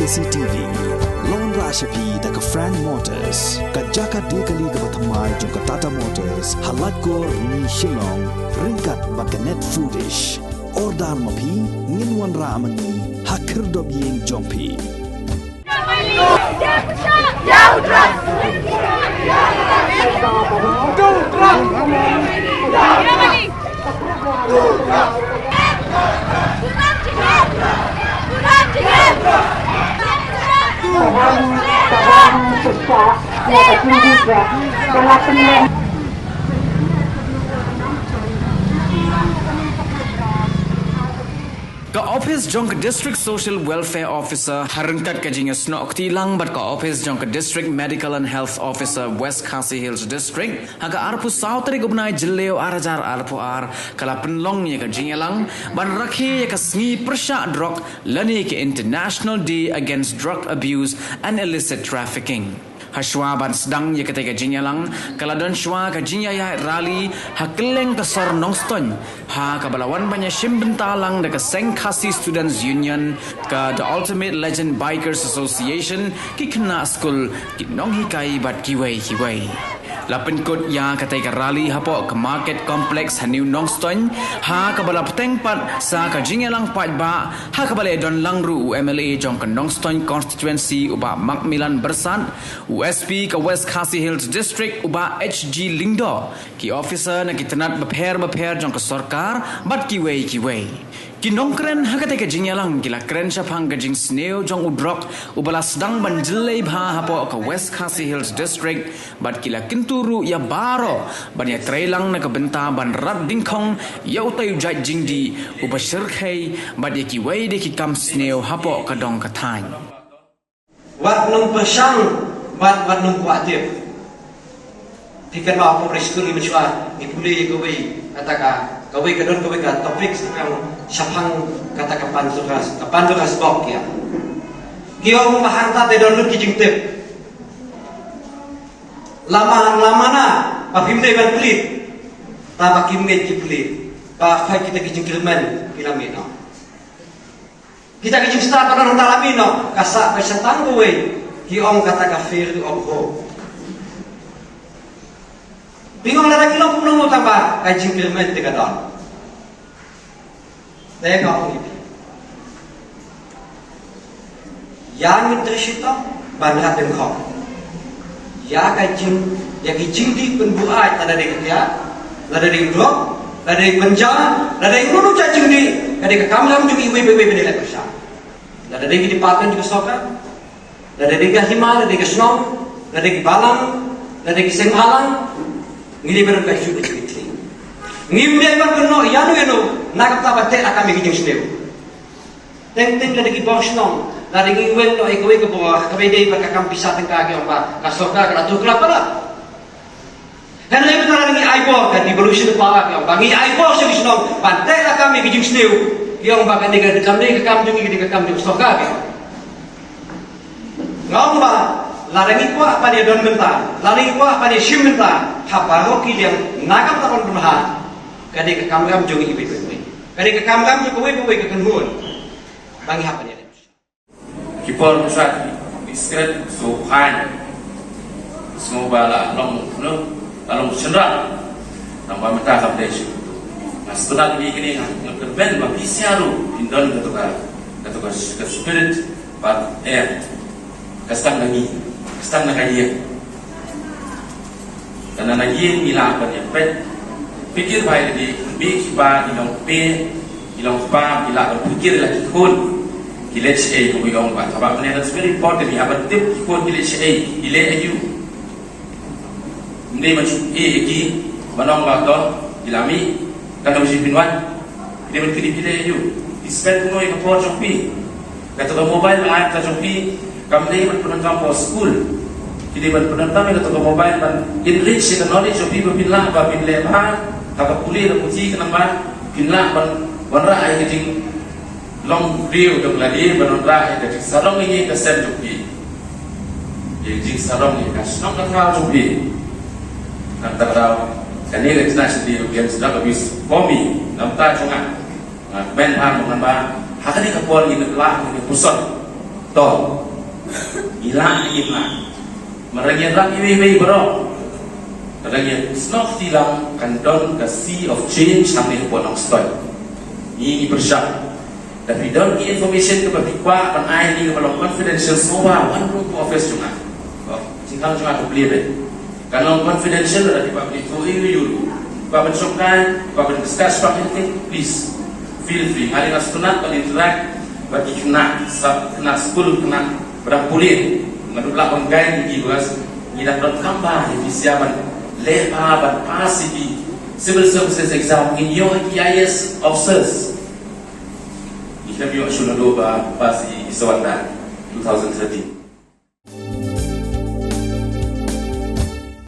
KCTV Lon Rashapi daga Frank Motors kajaka dekali ga bathamai jong Tata Motors halat ko ni Shillong ringkat baganet foodish ordal mapi nginwan ramani hakir dob yeng jongpi Ka office jong ka district social welfare officer harangkat ka jinga snok tilang bat ka office jong ka district medical and health officer West Khasi Hills district haga arpu sautari gubnai jilleo arajar arpu ar kala penlong ye ka jinga lang ban rakhi ye ka sngi persha drug lani ke International Day Against Drug Abuse and Illicit Trafficking Hashwa ban sedang ye ketika jinya lang kala don shwa ka jinya ya rally hakeleng ka sor nongston ha ka balawan banya shim bentalang da ka Seng Khasi Students Union ka the Ultimate Legend Bikers Association ki kena school ki nong hikai bat kiwei Lapan kot ya katai ka rally hapo ke market complex haniu nongston ha ka bala peteng pat sa ka jinga lang pat ba ha ka bala don langru MLA jong ka nongston constituency uba Macmillan Bersan USP ka West Khasi Hills district uba HG Lingdo ki officer na kitanat bapher jong ka sarkar bat kiwei Kinongkren hakate ka jinyalang kila kren syapang ka jing sneo jong udrok ubala sedang banjelai bha hapo ka West Khasi Hills district bat kila kinturu ya baro ban ya trailang na ka benta ban rat dingkong ya utay jaj jing di uba shirkhai bat ya ki wei de ki kam sneo hapo ka dong ka thain wat nung persang wat nung kuatif tikan ba po reskuli machwa ipuli ko wei ataka kawai kadon kawai ka topik yang syapang kata kapan tugas bok ya kio mahanta te don lu kijing tip lama na pa pimde ban pelit ta ba kimmet ki pelit pa khai kita kijing kilmen kilamino kita kijing sta pa don talamino kasa pa syatang kowe ki ong kata kafir ong ho bingung lada kilo pun mau tambah kaji kilmen tiga don. Saya kau ini. Yang tersita bandar dengkok. Ya kaji di penbuat ada di kerja, ada di blok, ada di penjara, ada di mana caci di, ada di kamar juga ibu benda besar. Ada di departemen juga sokan, ada di Himal, ada di Snom, ada di Balang, ada di Senghalang. Ngili beron kai sudah cerita. Ngimbe bar kono yanu nak ta batte akami kijing sneu. Teng la digi borsnon, la digi wen no ikowe ke bawah ka dei bar ka kampi sa teng ka ge ompa ka soka ka tu kla pala. Hen le betar digi aibo ka di evolution pa ka ompa ngi aibo se di snon batte akami kijing sneu. Yang ba ka digi kam dungi ka kam dung soka ge. Ngomba Larangi kuah pada don bentar, larangi kuah pada sim bentar. Haparoki yang nakam takon bermahan. Kadi ke kamram jongi ibu. Kadi ke kamram jo kowe ke kenhun. Bangi hapa dia. Kipor pusat diskret suhan. Semua long sendrak. Nampak mata kapdesu. Setelah begini ngerben bagi siaru pindon ketuka spirit but kasang lagi Stang nak kajian, karena kajian mila apa yang pet, pikir baik di bikba ilang pe, ilang pa, mila berpikir lagi kun, kilet si kau ilang ba, sebab ni that's very important. Apa tip kun kilet si kilet ayu, ni macam lagi, manong ba to, ilami, kalau si pinwan, dia berkirim kilet ayu, ispet kuno ikan por jompi, kata mobile lah, kata jompi. Kami berpenentang for school. Jadi berpenentang dengan toko mobile dan enrich the knowledge of people pinlah ba pinle ba kakak puli dan puji kenapa pinlah ban ai keting long view dok lagi ban ai keting sarong ini kesen jupi. Jadi sarong ini kasong kata jupi. Kata tahu kani kita sedih ujian sedang habis komi namta cungan ben ham dengan ba hakani kapol ini lah ini pusat toh ilang merengit lagi iwi bro merengit snok tilang kandon ke sea of change sampai ponong stoi ini bersyak tapi don information ke babikwa pan ai ni kalau confidential semua one room office cuma singkang cuma aku beli deh kalau confidential ada di public for you kau mencokkan kau discuss something please feel free hari nasunat kalau interact bagi kena school kena berang kulit ngaduklah penggai di bos ida bertambah di siapan lepa ban pasi di civil services exam in your EIS officers kita biar sudah doba pasi Iswanda 2013